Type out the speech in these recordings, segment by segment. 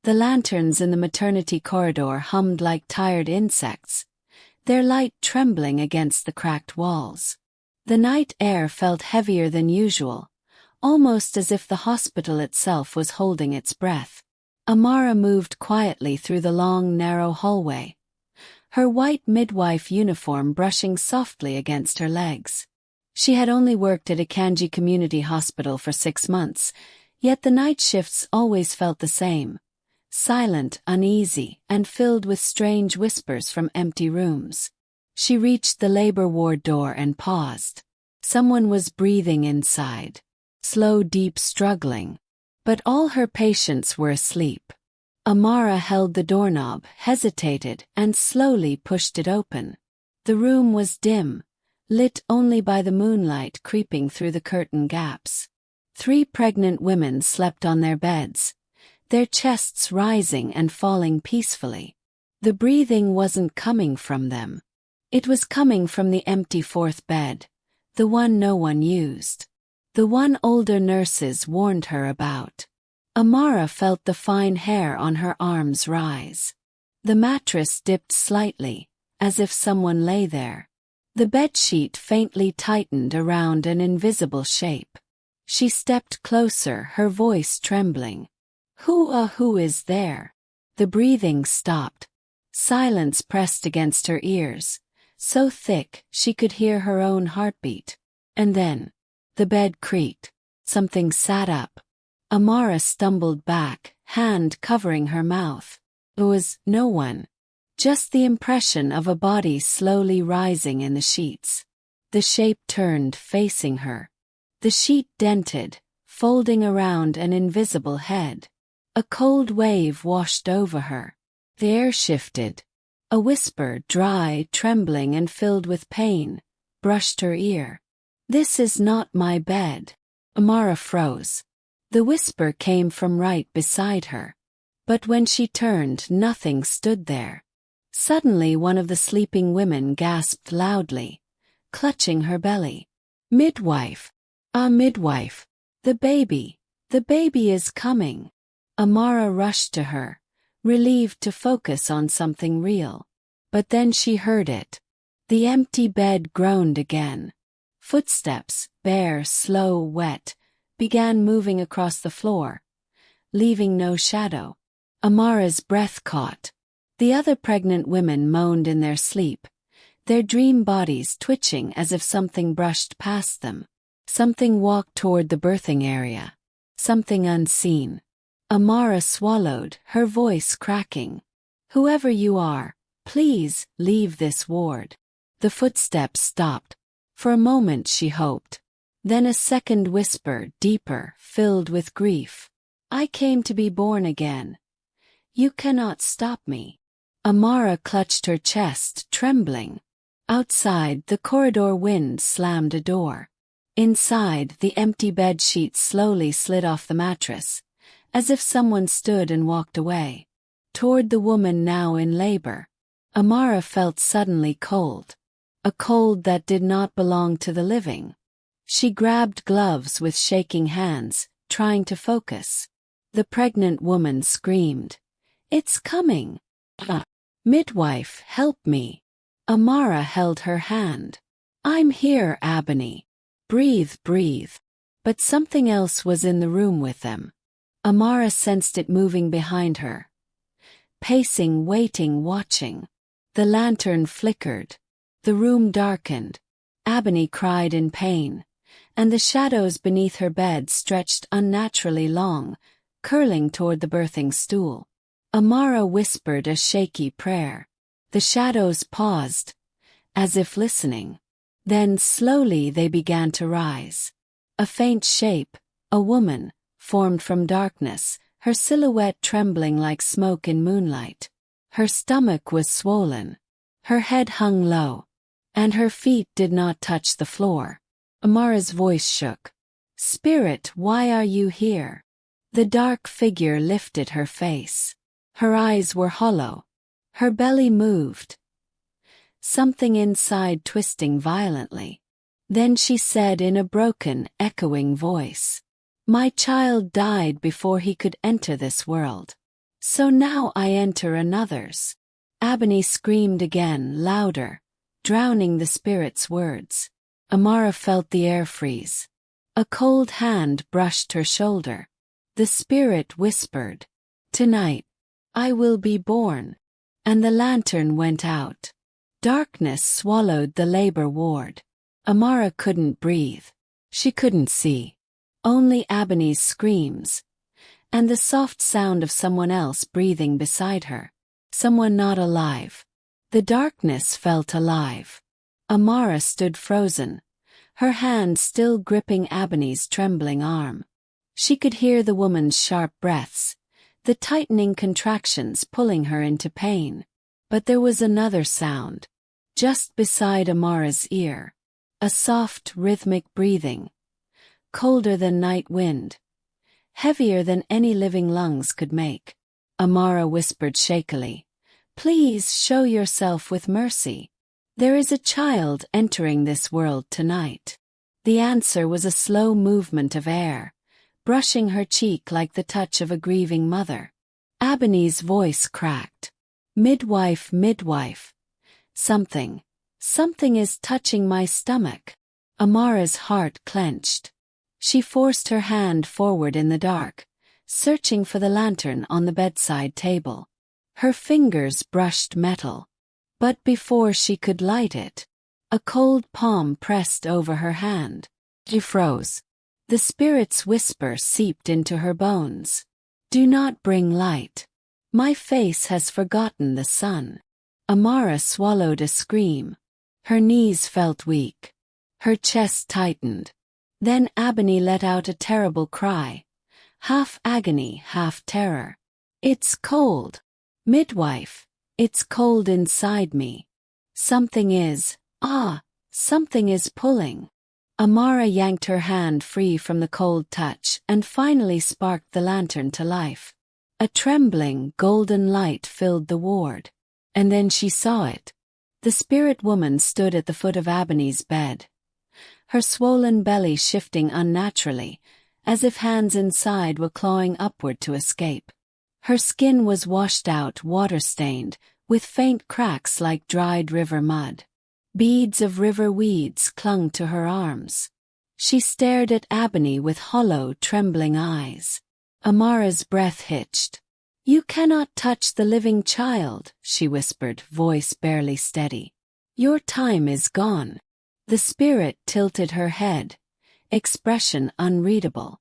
The lanterns in the maternity corridor hummed like tired insects, their light trembling against the cracked walls. The night air felt heavier than usual, almost as if the hospital itself was holding its breath. Amara moved quietly through the long, narrow hallway, her white midwife uniform brushing softly against her legs. She had only worked at a Kanji community hospital for 6 months, yet the night shifts always felt the same. Silent, uneasy, and filled with strange whispers from empty rooms. She reached the labor ward door and paused. Someone was breathing inside. Slow, deep struggling. But all her patients were asleep. Amara held the doorknob, hesitated, and slowly pushed it open. The room was dim, lit only by the moonlight creeping through the curtain gaps. 3 pregnant women slept on their beds, their chests rising and falling peacefully. The breathing wasn't coming from them. It was coming from the empty 4th bed, the one no one used. The one older nurses warned her about. Amara felt the fine hair on her arms rise. The mattress dipped slightly, as if someone lay there. The bedsheet faintly tightened around an invisible shape. She stepped closer, her voice trembling. Who is there? The breathing stopped. Silence pressed against her ears, so thick she could hear her own heartbeat. And then, the bed creaked. Something sat up. Amara stumbled back, hand covering her mouth. It was no one. Just the impression of a body slowly rising in the sheets. The shape turned, facing her. The sheet dented, folding around an invisible head. A cold wave washed over her. The air shifted. A whisper, dry, trembling and filled with pain, brushed her ear. "This is not my bed." Amara froze. The whisper came from right beside her. But when she turned, nothing stood there. Suddenly one of the sleeping women gasped loudly, clutching her belly. "Midwife! Ah, midwife! The baby is coming." Amara rushed to her, relieved to focus on something real. But then she heard it. The empty bed groaned again. Footsteps, bare, slow, wet, began moving across the floor, leaving no shadow. Amara's breath caught. The other pregnant women moaned in their sleep, their dream bodies twitching as if something brushed past them. Something walked toward the birthing area. Something unseen. Amara swallowed, her voice cracking. "Whoever you are, please leave this ward." The footsteps stopped. For a moment she hoped. Then a second whisper, deeper, filled with grief. "I came to be born again. You cannot stop me." Amara clutched her chest, trembling. Outside, the corridor wind slammed a door. Inside, the empty bed sheet slowly slid off the mattress, as if someone stood and walked away. Toward the woman now in labor. Amara felt suddenly cold. A cold that did not belong to the living. She grabbed gloves with shaking hands, trying to focus. The pregnant woman screamed. "It's coming! Midwife, help me!" Amara held her hand. "I'm here, Abony. Breathe, breathe." But something else was in the room with them. Amara sensed it moving behind her. Pacing, waiting, watching. The lantern flickered. The room darkened. Abony cried in pain, and the shadows beneath her bed stretched unnaturally long, curling toward the birthing stool. Amara whispered a shaky prayer. The shadows paused, as if listening. Then slowly they began to rise. A faint shape, a woman, formed from darkness, her silhouette trembling like smoke in moonlight. Her stomach was swollen. Her head hung low, and her feet did not touch the floor. Amara's voice shook. "Spirit, why are you here?" The dark figure lifted her face. Her eyes were hollow. Her belly moved. Something inside twisting violently. Then she said in a broken, echoing voice, "My child died before he could enter this world. So now I enter another's. Ebony screamed again, louder, drowning the spirit's words. Amara felt the air freeze. A cold hand brushed her shoulder. The spirit whispered, "Tonight, I will be born." And the lantern went out. Darkness swallowed the labor ward. Amara couldn't breathe. She couldn't see. Only Ebony's screams, and the soft sound of someone else breathing beside her. Someone not alive. The darkness felt alive. Amara stood frozen, her hand still gripping Ebony's trembling arm. She could hear the woman's sharp breaths, the tightening contractions pulling her into pain. But there was another sound, just beside Amara's ear. A soft, rhythmic breathing, colder than night wind, heavier than any living lungs could make. Amara whispered shakily, "Please show yourself with mercy. There is a child entering this world tonight." The answer was a slow movement of air, brushing her cheek like the touch of a grieving mother. Ebony's voice cracked. "Midwife, midwife. Something is touching my stomach." Amara's heart clenched. She forced her hand forward in the dark, searching for the lantern on the bedside table. Her fingers brushed metal. But before she could light it, a cold palm pressed over her hand. She froze. The spirit's whisper seeped into her bones. "Do not bring light. My face has forgotten the sun." Amara swallowed a scream. Her knees felt weak. Her chest tightened. Then Ebony let out a terrible cry, half agony, half terror. "It's cold. Midwife, it's cold inside me. Something is pulling." Amara yanked her hand free from the cold touch and finally sparked the lantern to life. A trembling, golden light filled the ward. And then she saw it. The spirit woman stood at the foot of Ebony's bed, her swollen belly shifting unnaturally, as if hands inside were clawing upward to escape. Her skin was washed out, water-stained, with faint cracks like dried river mud. Beads of river weeds clung to her arms. She stared at Ebony with hollow, trembling eyes. Amara's breath hitched. "You cannot touch the living child," she whispered, voice barely steady. "Your time is gone." The spirit tilted her head, expression unreadable.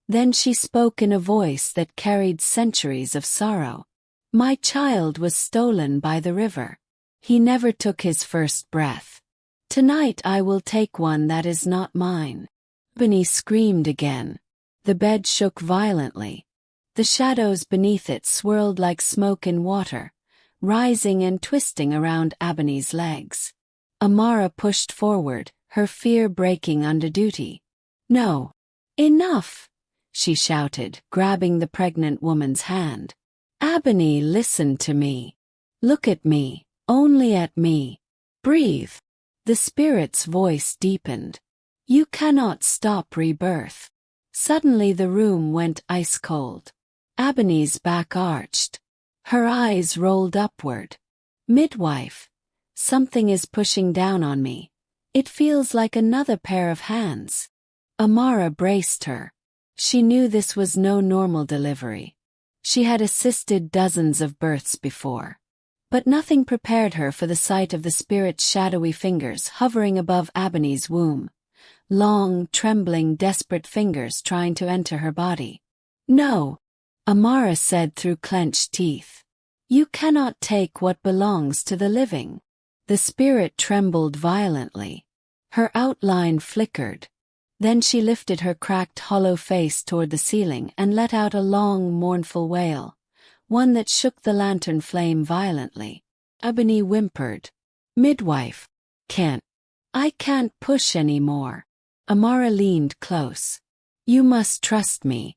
Then she spoke in a voice that carried centuries of sorrow. "My child was stolen by the river. He never took his first breath. Tonight I will take one that is not mine." Ebony screamed again. The bed shook violently. The shadows beneath it swirled like smoke in water, rising and twisting around Ebony's legs. Amara pushed forward, her fear breaking under duty. "No. Enough!" she shouted, grabbing the pregnant woman's hand. "Ebony, listen to me. Look at me, only at me. Breathe." The spirit's voice deepened. "You cannot stop rebirth." Suddenly the room went ice-cold. Ebony's back arched. Her eyes rolled upward. "Midwife, something is pushing down on me. It feels like another pair of hands." Amara braced her. She knew this was no normal delivery. She had assisted dozens of births before. But nothing prepared her for the sight of the spirit's shadowy fingers hovering above Ebony's womb. Long, trembling, desperate fingers trying to enter her body. "No," Amara said through clenched teeth. "You cannot take what belongs to the living." The spirit trembled violently. Her outline flickered. Then she lifted her cracked, hollow face toward the ceiling and let out a long, mournful wail, one that shook the lantern flame violently. Ebony whimpered, "Midwife, I can't push anymore." Amara leaned close. "You must trust me.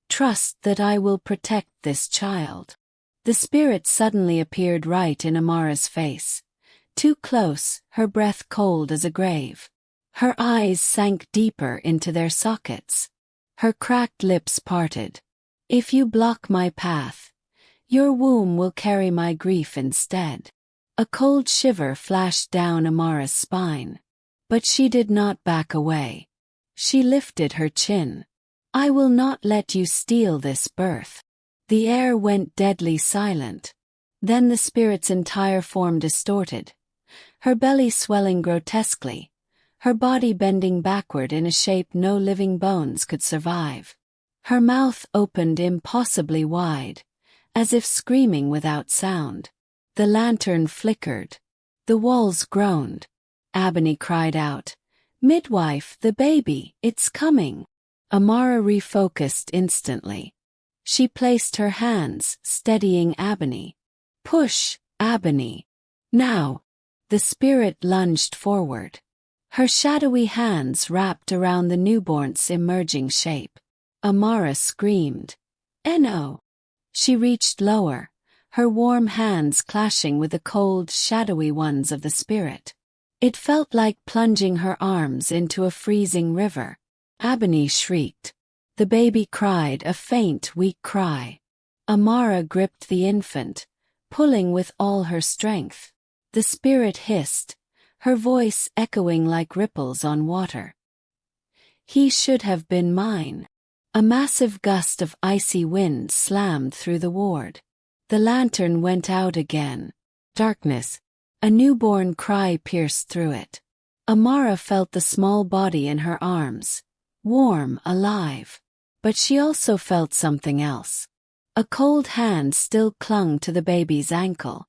Trust that I will protect this child." The spirit suddenly appeared right in Amara's face. Too close, her breath cold as a grave. Her eyes sank deeper into their sockets. Her cracked lips parted. "If you block my path, Your womb will carry my grief instead. A cold shiver flashed down Amara's spine. But she did not back away. She lifted her chin. I will not let you steal this birth. The air went deadly silent. Then the spirit's entire form distorted, her belly swelling grotesquely, her body bending backward in a shape no living bones could survive. Her mouth opened impossibly wide, as if screaming without sound. The lantern flickered. The walls groaned. Ebony cried out, "Midwife, the baby, it's coming." Amara refocused instantly. She placed her hands, steadying Ebony. "Push, Ebony. Now." The spirit lunged forward. Her shadowy hands wrapped around the newborn's emerging shape. Amara screamed, "Eno!" She reached lower, her warm hands clashing with the cold, shadowy ones of the spirit. It felt like plunging her arms into a freezing river. Ebony shrieked. The baby cried a faint, weak cry. Amara gripped the infant, pulling with all her strength. The spirit hissed, her voice echoing like ripples on water. "He should have been mine." A massive gust of icy wind slammed through the ward. The lantern went out again. Darkness. A newborn cry pierced through it. Amara felt the small body in her arms, warm, alive. But she also felt something else. A cold hand still clung to the baby's ankle.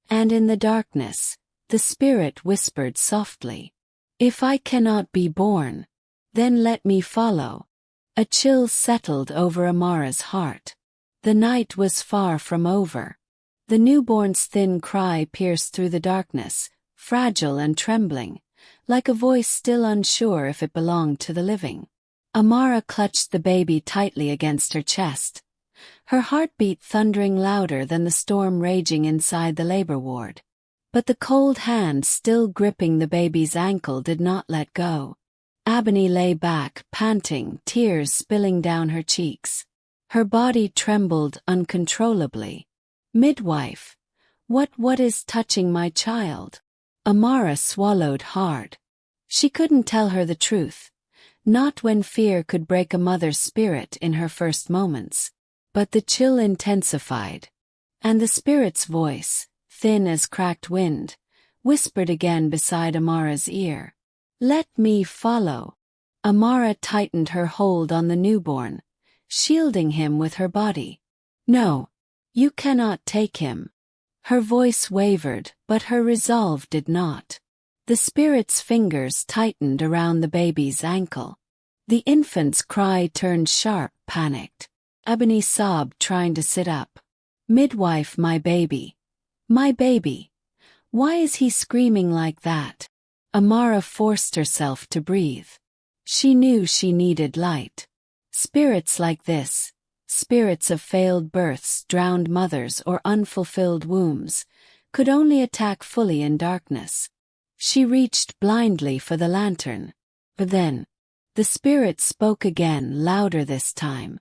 And in the darkness, the spirit whispered softly, "If I cannot be born, then let me follow." A chill settled over Amara's heart. The night was far from over. The newborn's thin cry pierced through the darkness, fragile and trembling, like a voice still unsure if it belonged to the living. Amara clutched the baby tightly against her chest, her heartbeat thundering louder than the storm raging inside the labor ward. But the cold hand still gripping the baby's ankle did not let go. Ebony lay back, panting, tears spilling down her cheeks. Her body trembled uncontrollably. "Midwife, what is touching my child?" Amara swallowed hard. She couldn't tell her the truth, not when fear could break a mother's spirit in her first moments. But the chill intensified, and the spirit's voice, thin as cracked wind, whispered again beside Amara's ear. "Let me follow." Amara tightened her hold on the newborn, shielding him with her body. "No, you cannot take him." Her voice wavered, but her resolve did not. The spirit's fingers tightened around the baby's ankle. The infant's cry turned sharp, panicked. Ebony sobbed, trying to sit up. "Midwife, my baby. My baby. Why is he screaming like that?" Amara forced herself to breathe. She knew she needed light. Spirits like this, spirits of failed births, drowned mothers, or unfulfilled wombs, could only attack fully in darkness. She reached blindly for the lantern. But then, the spirit spoke again, louder this time.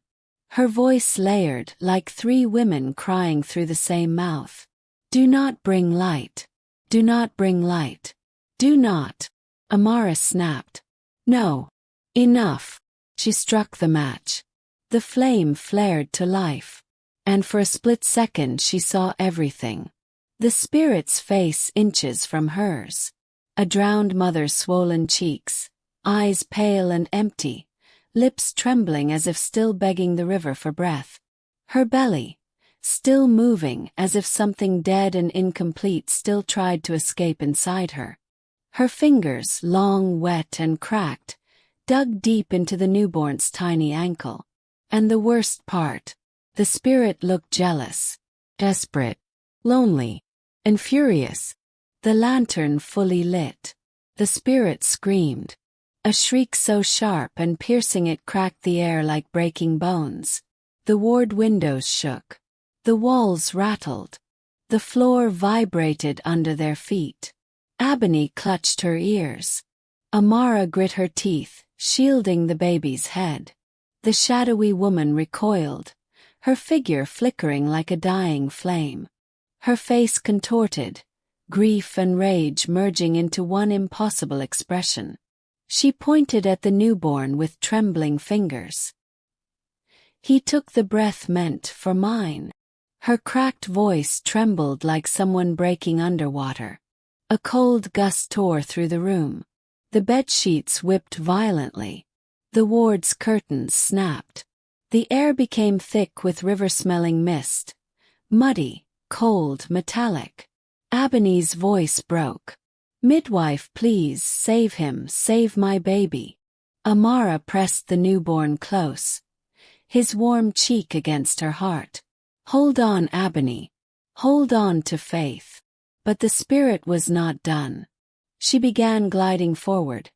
Her voice layered, like three women crying through the same mouth. "Do not bring light. Do not bring light. Do not." Amara snapped. "No. Enough." She struck the match. The flame flared to life. And for a split second she saw everything. The spirit's face inches from hers. A drowned mother's swollen cheeks, eyes pale and empty, lips trembling as if still begging the river for breath. Her belly, still moving as if something dead and incomplete still tried to escape inside her. Her fingers, long, wet, and cracked, dug deep into the newborn's tiny ankle. And the worst part, the spirit looked jealous, desperate, lonely, and furious. The lantern fully lit. The spirit screamed. A shriek so sharp and piercing it cracked the air like breaking bones. The ward windows shook. The walls rattled. The floor vibrated under their feet. Ebony clutched her ears. Amara grit her teeth, shielding the baby's head. The shadowy woman recoiled, her figure flickering like a dying flame. Her face contorted, grief and rage merging into one impossible expression. She pointed at the newborn with trembling fingers. He took the breath meant for mine. Her cracked voice trembled like someone breaking underwater. A cold gust tore through the room. The bedsheets whipped violently. The ward's curtains snapped. The air became thick with river-smelling mist. Muddy, cold, metallic. Ebony's voice broke. "Midwife, please, save him, save my baby." Amara pressed the newborn close, his warm cheek against her heart. "Hold on, Ebony. Hold on to faith." But the spirit was not done. She began gliding forward,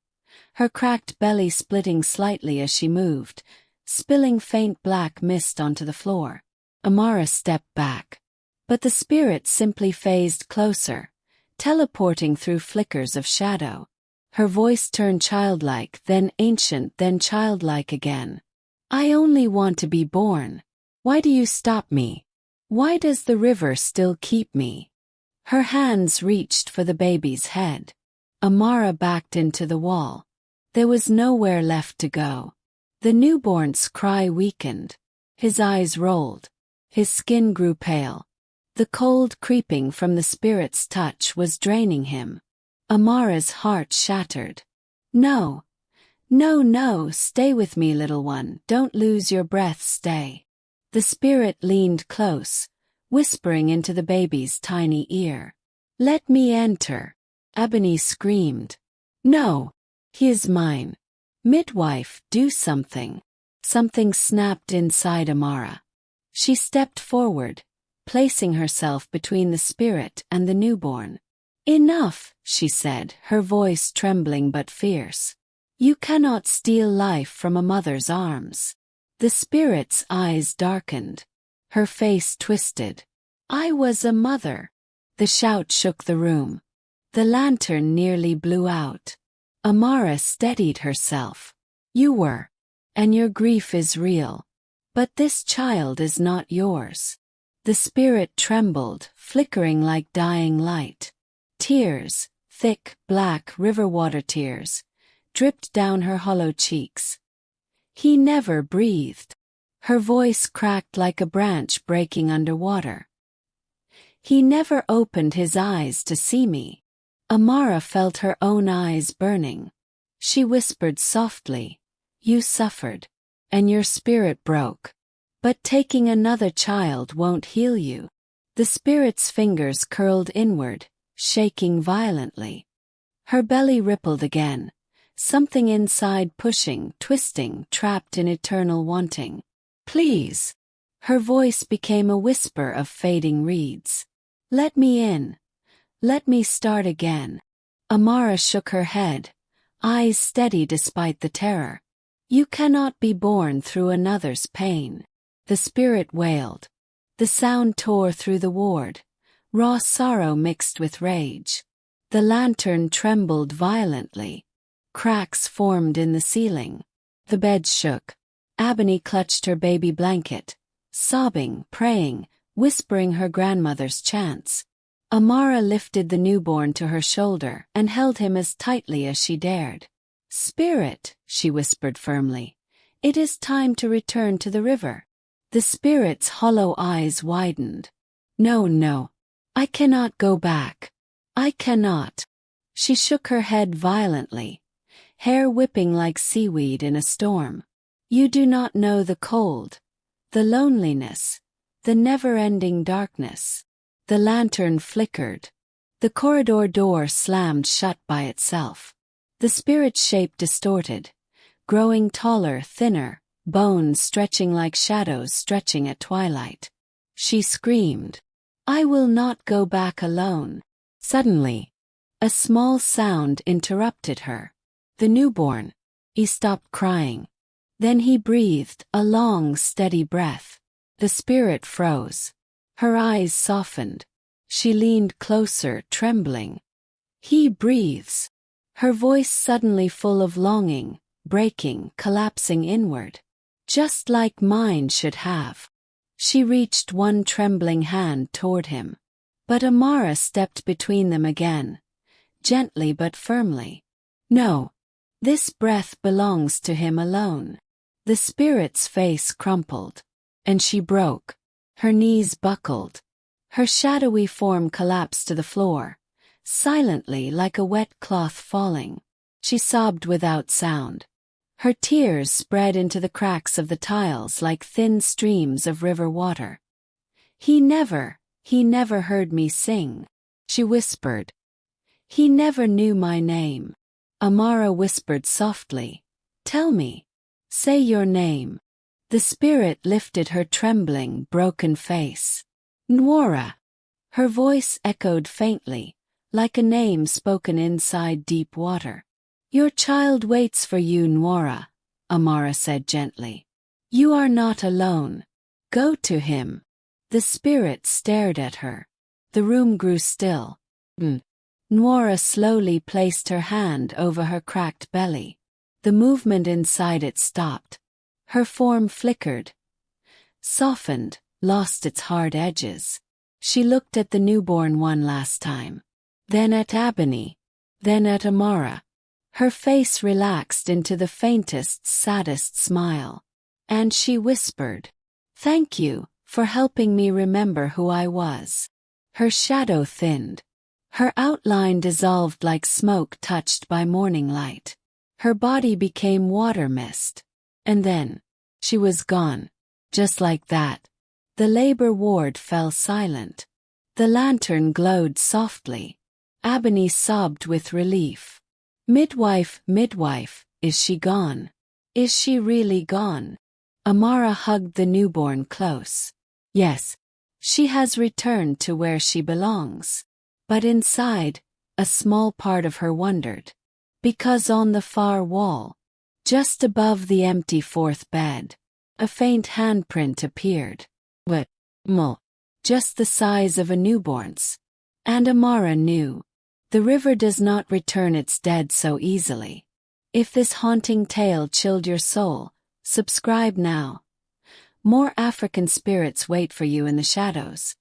her cracked belly splitting slightly as she moved, spilling faint black mist onto the floor. Amara stepped back. But the spirit simply phased closer, teleporting through flickers of shadow. Her voice turned childlike, then ancient, then childlike again. "I only want to be born. Why do you stop me? Why does the river still keep me?" Her hands reached for the baby's head. Amara backed into the wall. There was nowhere left to go. The newborn's cry weakened. His eyes rolled. His skin grew pale. The cold creeping from the spirit's touch was draining him. Amara's heart shattered. "No. No, no, stay with me, little one. Don't lose your breath, stay." The spirit leaned close, whispering into the baby's tiny ear. "Let me enter." Ebony screamed. "No. He is mine. Midwife, do something." Something snapped inside Amara. She stepped forward, placing herself between the spirit and the newborn. "Enough," she said, her voice trembling but fierce. "You cannot steal life from a mother's arms." The spirit's eyes darkened. Her face twisted. "I was a mother." The shout shook the room. The lantern nearly blew out. Amara steadied herself. "You were. And your grief is real. But this child is not yours." The spirit trembled, flickering like dying light. Tears, thick, black river water tears, dripped down her hollow cheeks. "He never breathed." Her voice cracked like a branch breaking underwater. "He never opened his eyes to see me." Amara felt her own eyes burning. She whispered softly, "You suffered. And your spirit broke. But taking another child won't heal you." The spirit's fingers curled inward, shaking violently. Her belly rippled again, something inside pushing, twisting, trapped in eternal wanting. "Please." Her voice became a whisper of fading reeds. "Let me in. Let me start again." Amara shook her head, eyes steady despite the terror. "You cannot be born through another's pain." The spirit wailed. The sound tore through the ward, raw sorrow mixed with rage. The lantern trembled violently. Cracks formed in the ceiling. The bed shook. Ebony clutched her baby blanket, sobbing, praying, whispering her grandmother's chants. Amara lifted the newborn to her shoulder and held him as tightly as she dared. "Spirit," she whispered firmly, "it is time to return to the river." The spirit's hollow eyes widened. "No, no. I cannot go back. I cannot." She shook her head violently, hair whipping like seaweed in a storm. "You do not know the cold, the loneliness, the never-ending darkness." The lantern flickered. The corridor door slammed shut by itself. The spirit's shape distorted, growing taller, thinner, bones stretching like shadows stretching at twilight. She screamed, "I will not go back alone." Suddenly, a small sound interrupted her. The newborn. He stopped crying. Then he breathed a long, steady breath. The spirit froze. Her eyes softened. She leaned closer, trembling. "He breathes." Her voice suddenly full of longing, breaking, collapsing inward. "Just like mine should have." She reached one trembling hand toward him. But Amara stepped between them again, gently but firmly. No. This breath belongs to him alone. The spirit's face crumpled, and she broke. Her knees buckled. Her shadowy form collapsed to the floor, silently like a wet cloth falling. She sobbed without sound. Her tears spread into the cracks of the tiles like thin streams of river water. He never heard me sing, she whispered. He never knew my name. Amara whispered softly. Tell me. Say your name. The spirit lifted her trembling, broken face. Nwora. Her voice echoed faintly, like a name spoken inside deep water. Your child waits for you, Nwora, Amara said gently. You are not alone. Go to him. The spirit stared at her. The room grew still. Nwora slowly placed her hand over her cracked belly. The movement inside it stopped. Her form flickered, softened, lost its hard edges. She looked at the newborn one last time. Then at Ebony. Then at Amara. Her face relaxed into the faintest, saddest smile. And she whispered, Thank you for helping me remember who I was. Her shadow thinned. Her outline dissolved like smoke touched by morning light. Her body became water mist. And then, she was gone. Just like that. The labor ward fell silent. The lantern glowed softly. Ebony sobbed with relief. Midwife, is she gone? Is she really gone? Amara hugged the newborn close. Yes, she has returned to where she belongs. But inside, a small part of her wondered. Because on the far wall, just above the empty fourth bed, a faint handprint appeared. Just the size of a newborn's. And Amara knew. The river does not return its dead so easily. If this haunting tale chilled your soul, subscribe now. More African spirits wait for you in the shadows.